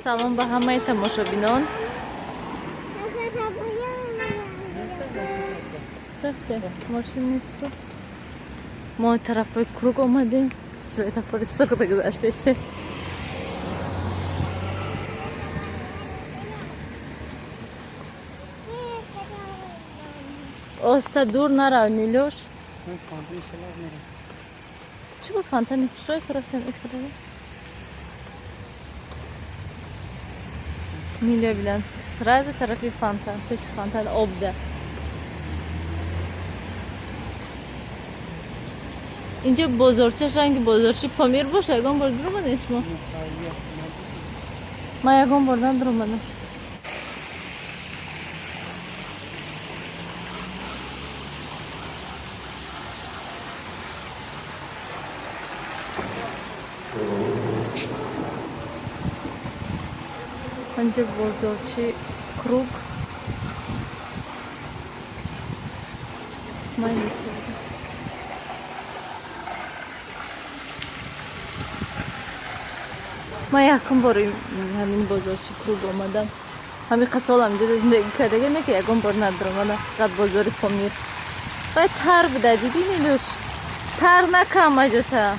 салом ба ҳамаи тамошобинон. рафтем, мошин несту. Мо тарафои круг омадем. Светофори сирғда гузаштаистем. Оста дур нарав, Нилёш. Чӣ бо фонтани шой рафтем ифрада? Нилё билан сразу тарафи фонтан, пеши фонтан обда. اینجا بازارچه رنگ بازارچه پامیر باشه یکم بار در اومدن شما ما یکم بار در اومدم اینجا بازارچه کروگ ما اینجا ما یکم بار همین بازارچه کروگ آمدم همین قصال همینجا زندگی کرده نه که یکم بار ندارم آمدم قد بازار پامیر باید تر بده دیدی نیلوش تر نکم اجازه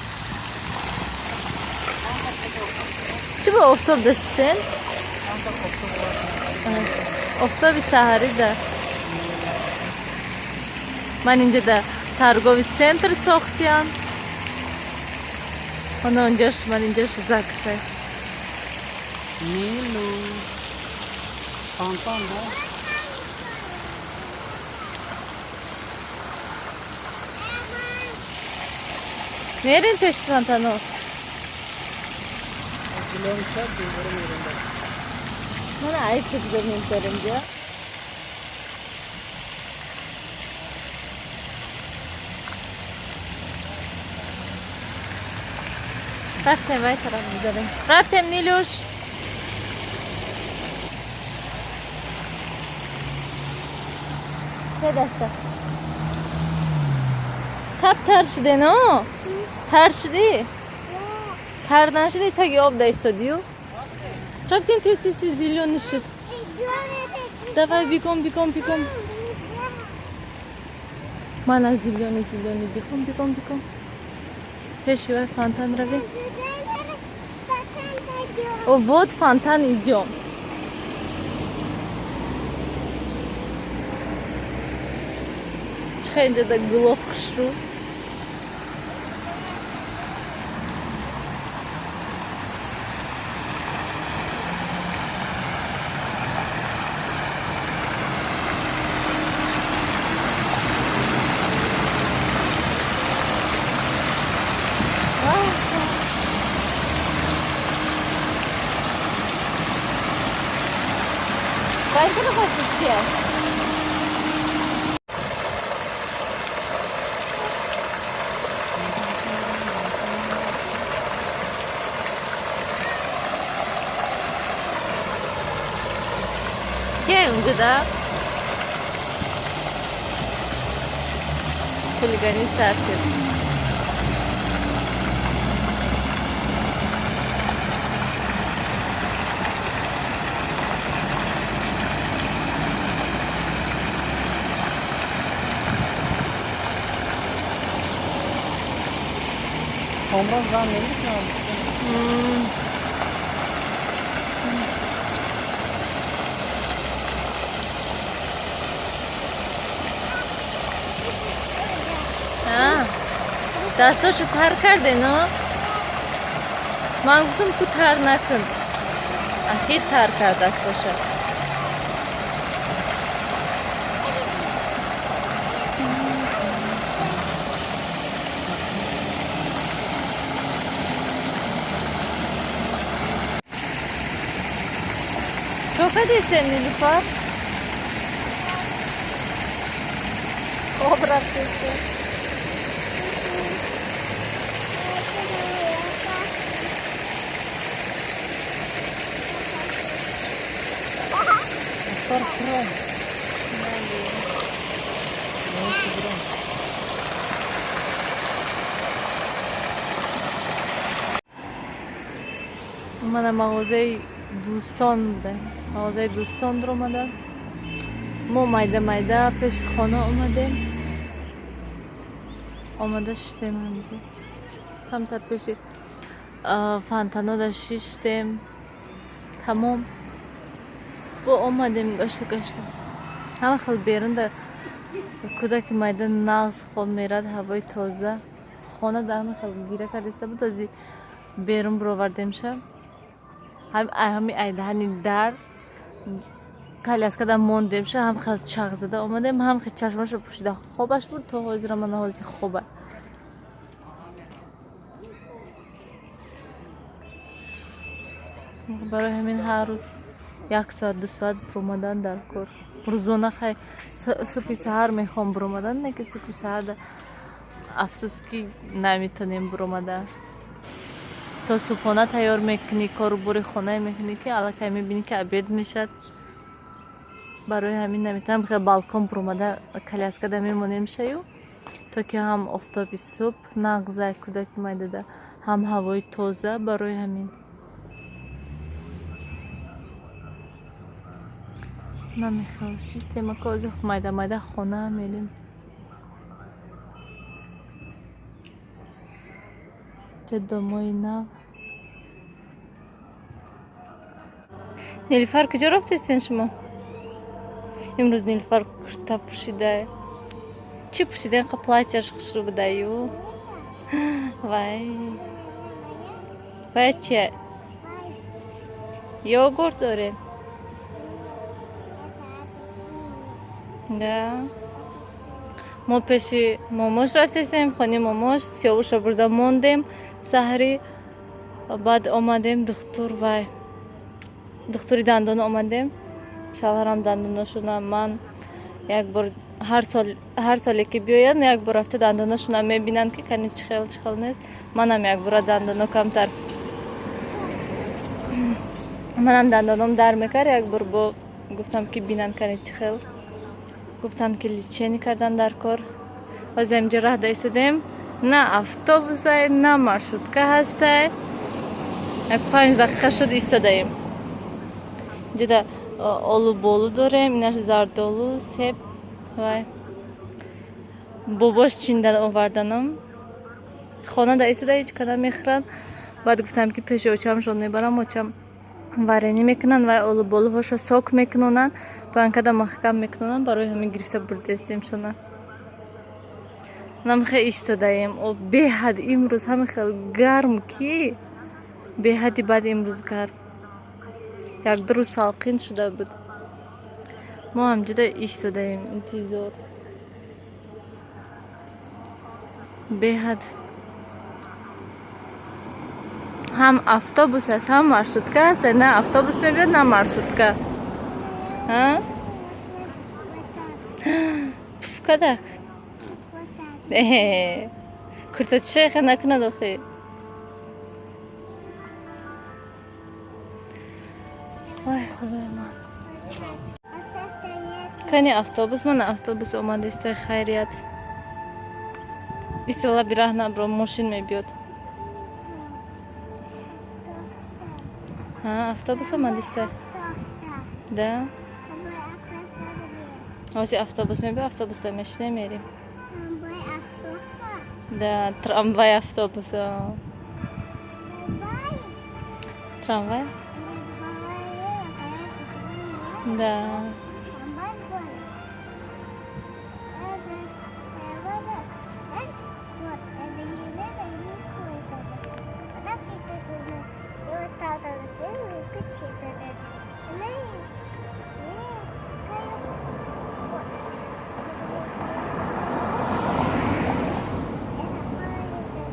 چی با افتاب داشتین؟ افتابی سهری ده من اینجا ده ترگوی سنتر ساختیم انا اونجاش من اینجاش زکسه نیلو فانتان ده میرین پیش فانتانو من عیب که دیگر میمتر اینجا رفتیم بای طرف میذاریم رفتیم نیلوش چه دسته خب تر شده نه تر شده تر نشده تاگی آب دایستادیو رفتیم توی سی زیلیون نشد دفعه بیکم من از زیلیونی بیکم پیشی بای فانتان روی او وود فانتان ایجام چه اینجا دا گلوف خشرو Belki de başka bir yer. Gel önce de. Huliganist arşiv. Omraz daha neymiş mi abi? دستاشو تر کرده نه من گفتم تو تر نکن اخیر تر کرد دستاشو çok hadi Nilüfer Kobra sesi Круг. У мене магазин دوستان بودن، مغازه دوستان در اومدن. ما майда پیش خانه آمده شدیم همینجا کمتر پیش فانتانا داشتیم. تمام با آمدیم گشته همه خیلی بیرون در کودک майда نغز خواب میرد، هوای تازه خانه در همه خیلی گیره کردیسته بود. از بیرون برآوردیم شد همین ایدهانی در کلی از کدام موندیم شد. هم خیلی چغ زده آمدیم، هم خیلی چشماش رو پوشیده خوابش بود. تا حاضر من حاضر خوبه. برای همین هر روز 1 ساعت 2 ساعت برآمدن در کار. روزانه خیلی صبح سحر میخوام برآمدن، نه که صبح سحر افسوس که نمیتونیم برآمدن. تا صبحانه تیار میکنی، کارو بری خانه میکنی که الکی میبینی که عبید میشد. برای همین نمیتونم خیلی بالکن برآمده کلی از کده میمونیم شیو تا که هم آفتابی صبح نغزه کودک майда هم هوای تازه. برای همین نمیخوام سیستم کازه майда خانه میریم. چه دمای نو. نیلوفر کجا رفتین شما؟ امروز نیلوفر کرتا پوشیده. چی پوشیده؟ اینقدر پلاتیش خوشرو بده یو. وای چیه؟ یوگورت داره. نه ما پیش ماماش رفتیم خانه ماماش، سیاوش برده موندیم سحری. بعد آمدیم دکتر وای دکتری دندان آمدیم. شوهرم دنداناشون من یک بار هر سالی که بیاین یک بار رفته دنداناشون میبینن که کنی چخیل نیست. منم یک بار دندانا کمتر منم دندانم در میکرد. یک بار با گفتم که بینن کنی چخیل، گفتن که لیچینی کردن در کار. از اینجا راه دایستیم، نه اتوبوسه نه مارشروتکا هسته. 5 دقیقه شد ایستادیم. اینجا آلو بولو داریم، اینش زردالو سیب. وای باباش چیندن آوردنم. خانه دا ایستاده هیچ کدام میخورن. بعد گفتم که پیش اوچمشون میبرم، اوچم وارنی میکنن و آلو بولو هاشو سوک میکنن بانکدا محکم میکنن. برای همین گرفته بردستیم شدن. نم خیلی ایستادیم و به حد امروز همه خیلی گرم کی به حدی. بعد امروز گرم 1-2 روز سالقین شده بود. ما همجده ایستادیم انتظار به حد. هم اتوبوس هست هم مارشروتکا هست. نه اتوبوس میبید نه مارشروتکا. ها پف کدک کرتا چه خیلی نکنه داخل. وای خدای من کنی اتوبوس من اتوبوس اومده است. خیریت ایستالا بیراه نبرو ماشین میبید. ها اتوبوس اومده است. ده واسه اتوبوس میبید. اتوبوس دمش نمیریم. ده تراموای اتوبوس. تراموای ده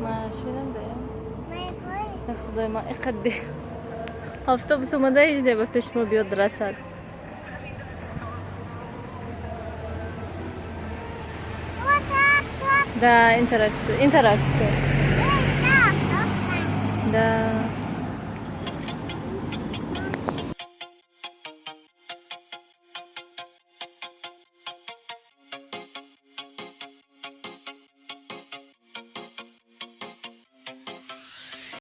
ماشینم ده خدای من اینقدر اتوبوس اومده ایجده به پیش ما بیاد رسد. ده این طرف ده